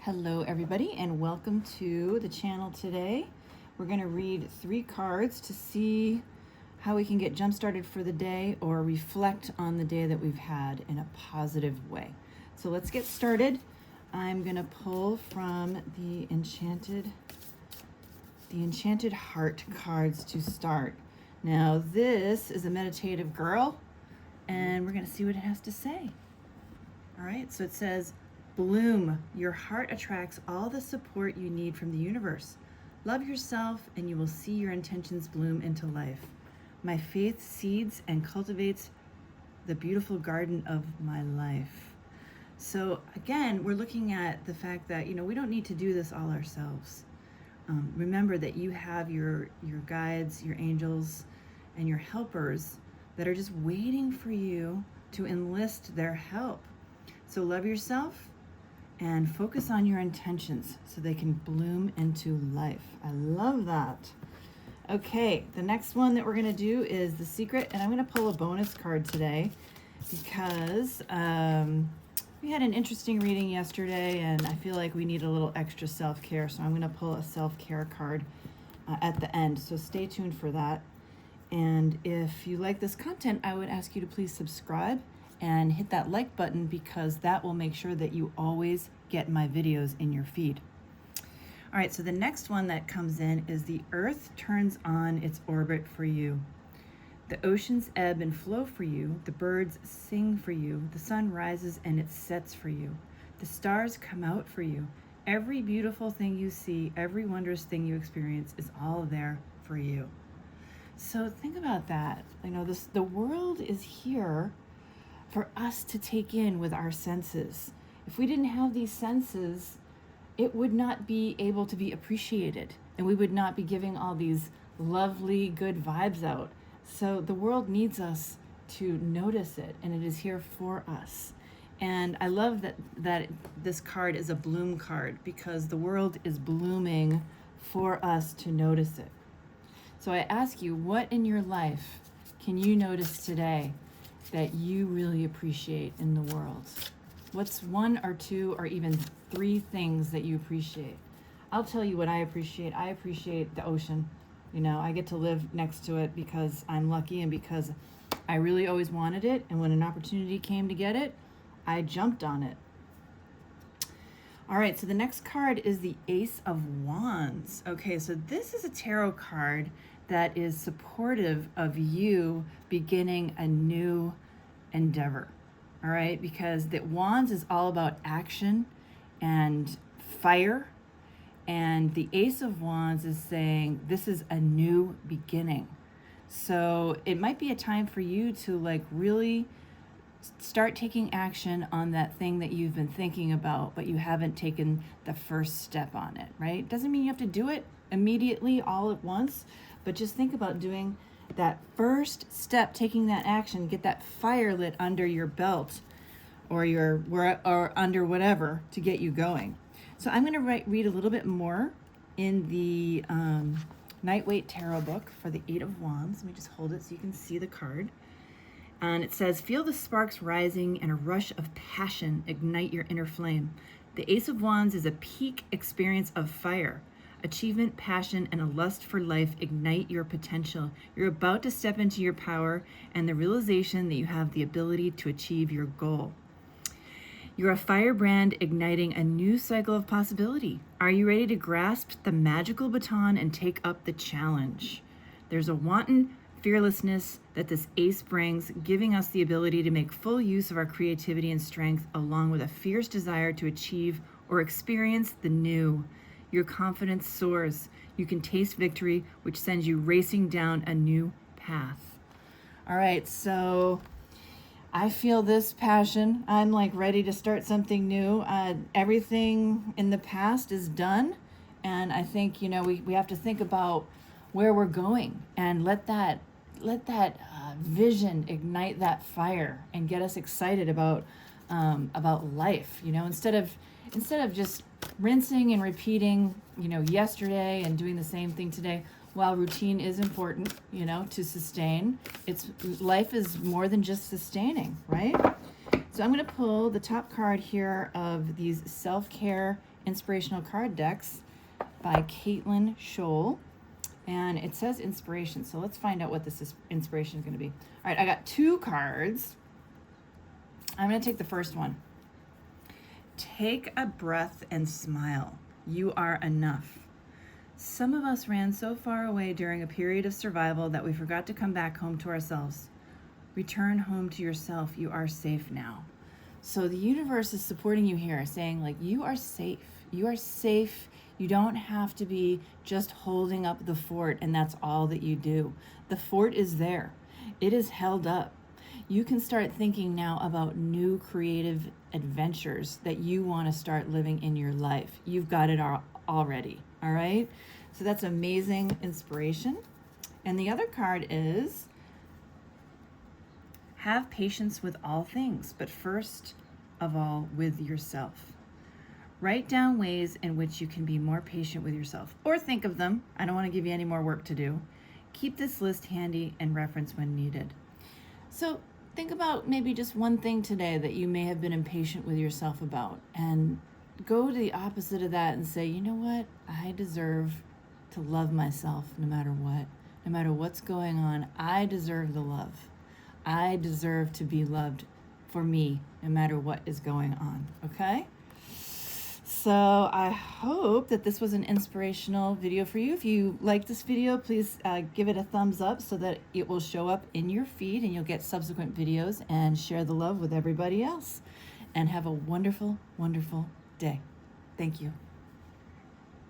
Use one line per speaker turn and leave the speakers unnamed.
Hello everybody and welcome to the channel today. We're going to read 3 cards to see how we can get jump started for the day or reflect on the day that we've had in a positive way. So let's get started. I'm going to pull from the Enchanted Heart cards to start. Now this is a meditative girl and we're going to see what it has to say. All right, so it says, bloom. Your heart attracts all the support you need from the universe. Love yourself and you will see your intentions bloom into life. My faith seeds and cultivates the beautiful garden of my life. So again, we're looking at the fact that, we don't need to do this all ourselves. Remember that you have your guides, your angels, and your helpers that are just waiting for you to enlist their help. So love yourself and focus on your intentions so they can bloom into life. I love that. Okay, the next one that we're going to do is The Secret, and I'm going to pull a bonus card today because we had an interesting reading yesterday and I feel like we need a little extra self-care, so I'm going to pull a self-care card at the end, so stay tuned for that. And if you like this content, I would ask you to please subscribe and hit that like button because that will make sure that you always get my videos in your feed. All right, so the next one that comes in is the Earth turns on its orbit for you. The oceans ebb and flow for you. The birds sing for you. The sun rises and it sets for you. The stars come out for you. Every beautiful thing you see, every wondrous thing you experience is all there for you. So think about that. The world is here for us to take in with our senses. If we didn't have these senses, it would not be able to be appreciated, and we would not be giving all these lovely, good vibes out. So the world needs us to notice it, and it is here for us. And I love that this card is a bloom card because the world is blooming for us to notice it. So I ask you, what in your life can you notice today that you really appreciate in the world? What's 1 or 2 or even 3 things that you appreciate? I'll tell you what I appreciate. I appreciate the ocean. I get to live next to it because I'm lucky and because I really always wanted it. And when an opportunity came to get it, I jumped on it. All right, so the next card is the Ace of Wands. Okay, so this is a tarot card that is supportive of you beginning a new endeavor. All right, because the Wands is all about action and fire, and the Ace of Wands is saying this is a new beginning. So it might be a time for you to really start taking action on that thing that you've been thinking about, but you haven't taken the first step on it, right? Doesn't mean you have to do it immediately all at once, but just think about doing that first step, taking that action, get that fire lit under your belt or under whatever to get you going. So I'm going to read a little bit more in the Knight-Waite tarot book for the 8 of Wands. Let me just hold it so you can see the card. And it says, feel the sparks rising and a rush of passion ignite your inner flame. The Ace of Wands is a peak experience of fire. Achievement, passion, and a lust for life ignite your potential. You're about to step into your power and the realization that you have the ability to achieve your goal. You're a firebrand igniting a new cycle of possibility. Are you ready to grasp the magical baton and take up the challenge? There's a wanton fearlessness that this ace brings, giving us the ability to make full use of our creativity and strength, along with a fierce desire to achieve or experience the new. Your confidence soars. You can taste victory, which sends you racing down a new path. All right, so I feel this passion. I'm ready to start something new. Everything in the past is done, and I think we have to think about where we're going and let that vision ignite that fire and get us excited about life. Instead of just rinsing and repeating yesterday and doing the same thing today. While routine is important to sustain, life is more than just sustaining, right? So I'm going to pull the top card here of these self-care inspirational card decks by Scholl. And it says inspiration, so let's find out what this inspiration is going to be. All right, I got 2 cards. I'm going to take the first one. Take a breath and smile. You are enough. Some of us ran so far away during a period of survival that we forgot to come back home to ourselves. Return home to yourself. You are safe now. So the universe is supporting you here, saying like, you are safe. You are safe. You don't have to be just holding up the fort and that's all that you do. The fort is there. It is held up. You can start thinking now about new creative adventures that you want to start living in your life. You've got it already, all right? So that's amazing inspiration. And the other card is, have patience with all things, but first of all, with yourself. Write down ways in which you can be more patient with yourself, or think of them. I don't want to give you any more work to do. Keep this list handy and reference when needed. So think about maybe just one thing today that you may have been impatient with yourself about, and go to the opposite of that and say, you know what? I deserve to love myself no matter what. No matter what's going on, I deserve the love. I deserve to be loved for me no matter what is going on, okay? So I hope that this was an inspirational video for you. If you like this video, please give it a thumbs up so that it will show up in your feed and you'll get subsequent videos, and share the love with everybody else. And have a wonderful, wonderful day. Thank you.